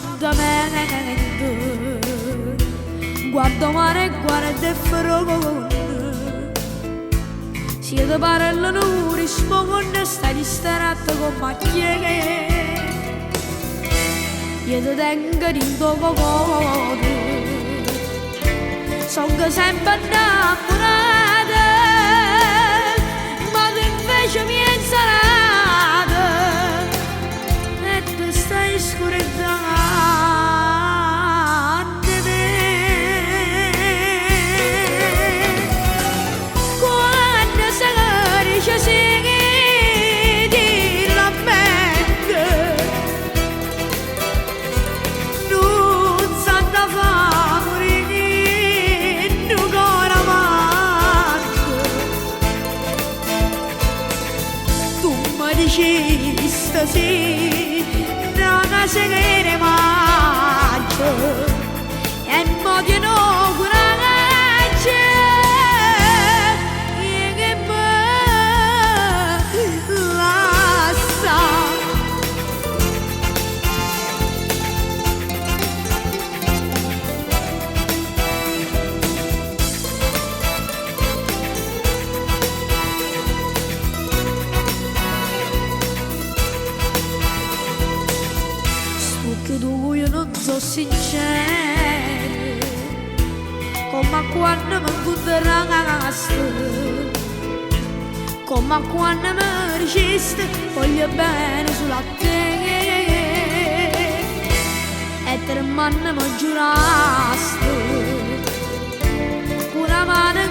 appuntamento guardo mare e guarda e frondo siete parlano rispondono stai distratto con macchie io ti tengo in tuo cuore sono sempre innamorata ma tu invece mi hai insalata e tu stai scurezzato me quando sei dice sì di la mente non sanno favorire non ancora amanti tu mi dici stasera non si che mangio e mo di no coraggio che mi lascia che tu io non so sincero come quando mi incontraste come quando mi diceste voglio bene sulla te e tre mani mi giuraste una mano in